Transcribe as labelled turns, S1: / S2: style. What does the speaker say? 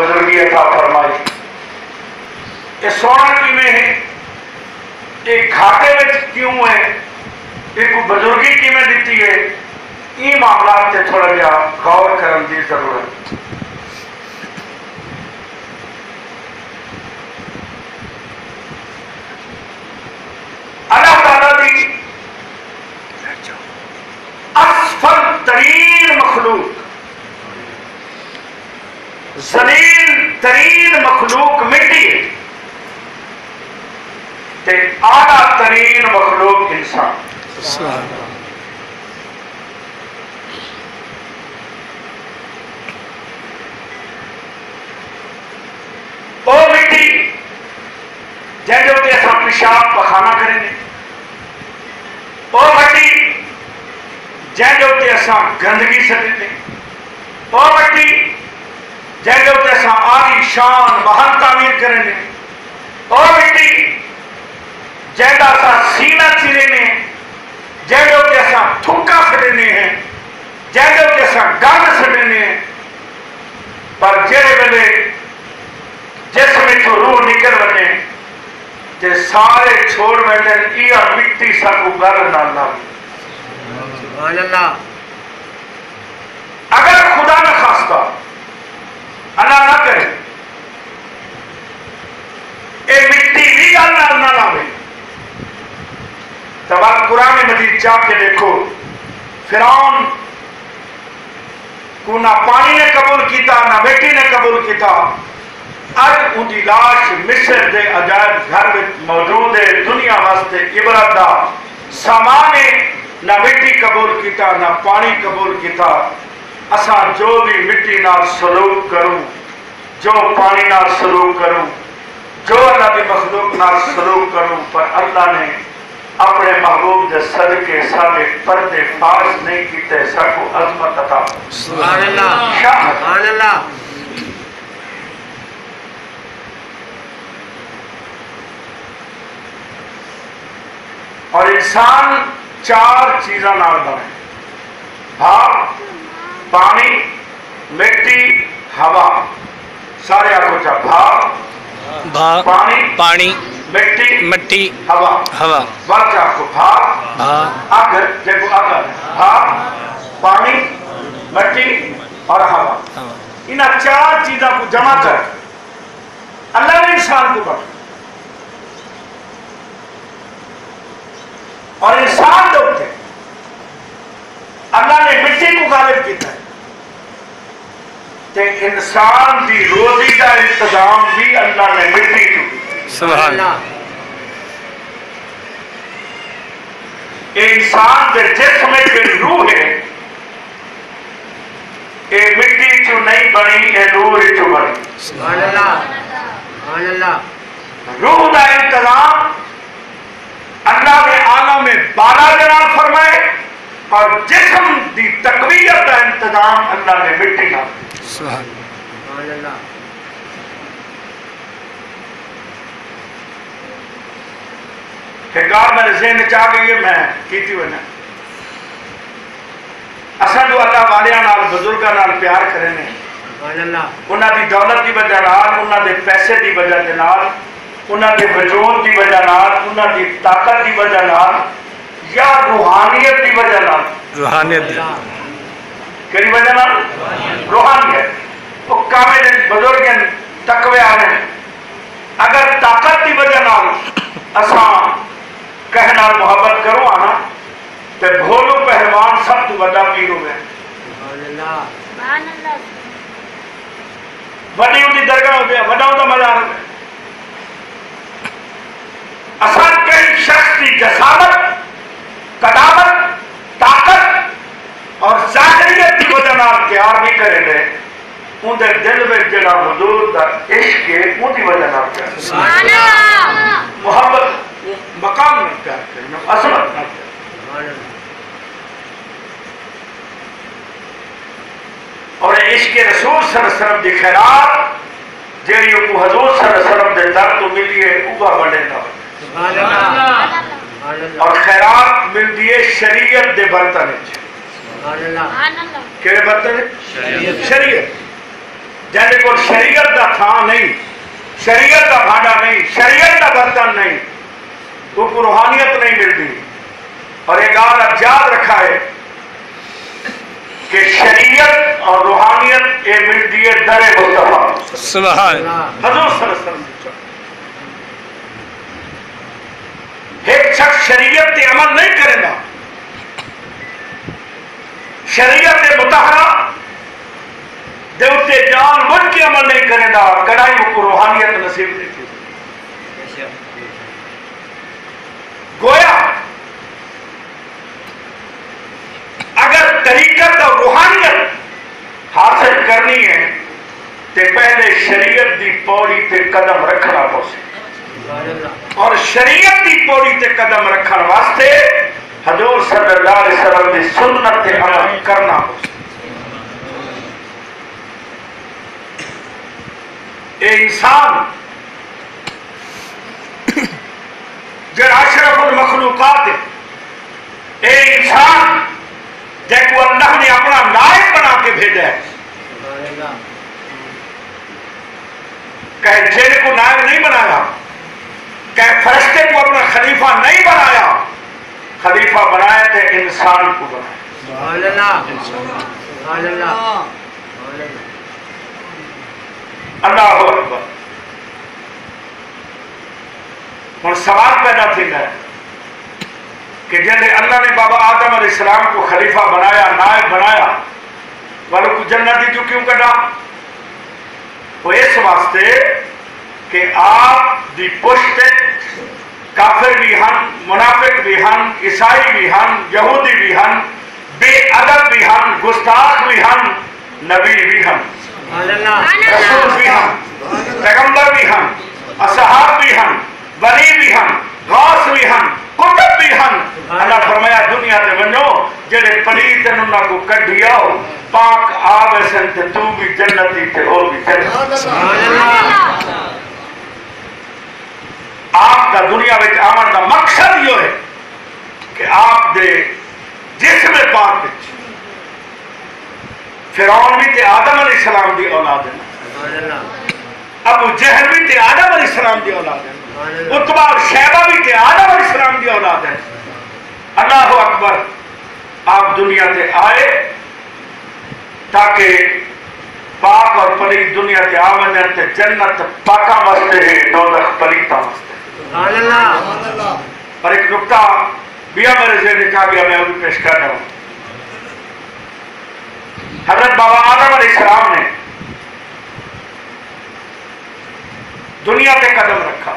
S1: بزرگی عطا فرمائی. یہ سونا کیویں ہے، یہ گھاٹے میں کیوں ہے، یہ کوئی بزرگی کیویں دیتی ہے، یہ معاملات سے تھوڑا جا غور کرنے کی ضرورت. اللہ تعالیٰ دی اسفل ترین مخلوق، ذلیل ترین مخلوق مٹی ہے، تے اعلیٰ ترین مخلوق انسان. وہ مٹی جن جو کہ اصل پیشاب پخانا کریں گے، وہ مٹی جن جو کہ اصل گندگی سٹیں گے، وہ مٹی جن جو کہ اصل عالی شان محل تعمیر کریں گے، وہ مٹی جن کا اصل سینہ چیرنے، جن جو کہ اصل تھکا سٹنے ہیں، جن جو کہ اصل گند سٹنے ہیں. پر جڑے ویلے جس میں تو روح نکل بنے تے سارے چھوڑ ویندن یہ مٹی سکو گل نہ لاوے.
S2: سبحان اللہ.
S1: اگر خدا نہ خواستہ اللہ نہ کرے اے مٹی بھی گل نہ لاوے تو بات قرآن مجید چاہ کے دیکھو، فرعون کو نہ پانی نے قبول کیتا نہ بیٹی نے قبول کیتا. اج ان کی لاش مصر دے عجائب گھر میں موجود ہے. دنیا واسطے عبرت دا سامان ہے. نہ مٹی قبول کیتا نہ پانی قبول کیتا. اساں جو بھی مٹی نال سلوک کروں، جو پانی نال سلوک کروں، جو اللہ کی مخلوق نال سلوک کروں، پر اللہ نے اپنے محبوب دے صدقے سارے پردے فاش نہیں کیتے. سکو عظمت عطا.
S2: سبحان اللہ.
S1: شاہد.
S2: سبحان اللہ.
S1: اور انسان چار چیزاں نال بنے: بھاپ، پانی، مٹی، ہوا. سارے آنکھوں چاہ بھاپ، پانی، مٹی، ہوا. بات آنکھوں بھاپ، آگ جیکو آگ بھاپ، پانی، مٹی اور ہوا. انہاں چار چیزاں کو جمع کر اللہ نے انسان کو بنا. اور انسان دوتے اللہ نے مٹی کو غالب کیتا ہے. تے انسان دی روزی کا انتظام بھی اللہ نے مٹی کو.
S2: سبحان اللہ.
S1: انسان دے جسم میں جو روح ہے یہ مٹی چو نہیں بنی، یہ نور چو بنی.
S2: سبحان اللہ. سبحان اللہ.
S1: روح کا انتظام اللہ نے عالم میں بالا جلال فرمائے، اور جسم دی تقویت کا انتظام اللہ نے مٹی کا.
S2: سبحان اللہ.
S1: ایک گال میرے ذہن چاہ گئی ہے، میں کیتی ہوئے نا اصل جو اللہ والیاں نال بزرگاں نال پیار کریں نے، انہاں دی دولت دی وجہ نال، انہاں دے پیسے دی وجہ نال، انہاں دے وجود دی وجہ نال، انہاں دی طاقت دی وجہ نال، یا روحانیت دی وجہ نال.
S2: روحانیت
S1: کیڑی وجہ نال؟ روحانیت. وہ کامل بزرگ تقوی آنے. اگر طاقت دی وجہ نال اساں کہنا محبت کرو آنا تے بھولو پہلوان سب تو بڑا پیر ہو گئے. بڑی ہوتی درگاہ ہوتی ہے، بڑا ہوتا مزہ آ رہا ہے. اصل کئی شخص کی جسامت، قدامت، طاقت اور ظاہریت کی وجہ نال پیار نہیں کریں گے. ان دے دل میں جڑا حضور دا عشق ہے ان کی وجہ نال پیار. محبت مقام میں پیار کریں، عظمت میں پیار. اور عشق رسول صلی اللہ علیہ وسلم دی خیرات جیڑی کو حضور صلی اللہ علیہ وسلم دے در تو ملی ہے اوہ بڑے دا. اور خیرات ملتی ہے شریعت دے برتن. کیڑے برتن؟ شریعت. جہاں کو شریعت کا تھان نہیں، شریعت کا بھانڈا نہیں، شریعت کا برتن نہیں، تو کو روحانیت نہیں ملتی۔ اور ایک آج یاد رکھا ہے کہ شریعت اور روحانیت یہ ملتی ہے در مصطفیٰ
S2: سبحان
S1: حضور صلی اللہ علیہ وسلم۔ ایک شخص شریعت تے عمل نہیں کرے گا، شریعت مطہرہ دے اتے جان بوجھ کے عمل نہیں کرے گا، کڑائی کو روحانیت نصیب نہیں تھی۔ گویا اگر طریقت اور روحانیت حاصل کرنی ہے تو پہلے شریعت دی پوڑی تے قدم رکھنا پوسے، اور شریعت دی پوڑی تے قدم رکھن واسطے حضور صلی اللہ علیہ وسلم دی سنت تے عمل کرنا پوسے۔ اے انسان جڑا اشرف المخلوقات ہے، اے انسان جن کو اللہ نے اپنا نائب بنا کے بھیجا ہے، کہ جن کو نائب نہیں بنایا، کہ فرشتے کو اپنا خلیفہ نہیں بنایا، خلیفہ بنایا تھے انسان کو بنایا۔ اللہ اکبر۔ اور سوال پیدا تھی ہے کہ جنہیں اللہ نے بابا آدم علیہ السلام کو خلیفہ بنایا، نائب بنایا، والوں کو جنتی جو کیوں کٹا؟ وہ اس واسطے کہ آپ دی پشت کافر بھی ہن، منافق بھی ہن، عیسائی بھی ہن، یہودی بھی ہن، بے ادب بھی ہن، گستاخ بھی ہن، نبی بھی ہن، رسول بھی ہن، پیغمبر بھی ہن، اصحاب بھی ہن، ولی بھی ہن، غوث بھی ہن، کتب بھی ہن۔ اللہ فرمایا دنیا تے ونجو جڑے پلیت ہیں انہاں کو کڈھی آؤ، پاک آوے سن تے تو بھی جنتی تے ہو بھی جنتی۔ آپ کا دنیا وچ آمن کا مقصد یہ ہے کہ آپ دے جسم پاک وچ فرعون بھی تے آدم علیہ السلام دی اولاد ہے، ابو جہل بھی تے آدم علیہ السلام دی اولاد ہے، عتبہ اور شیبہ بھی تے آدم علیہ السلام دی اولاد ہے۔ اللہ اکبر۔ آپ دنیا تے آئے تاکہ پاک اور پلیت دنیا تے آمن تے جنت پاکا واسطے ہے، دوزخ پلیتا واسطے۔ اور ایک نکتہ بیا میرے ذہن کہا گیا، میں ابھی پیش کر رہا ہوں۔ حضرت بابا آدم علیہ السلام نے دنیا پہ قدم رکھا،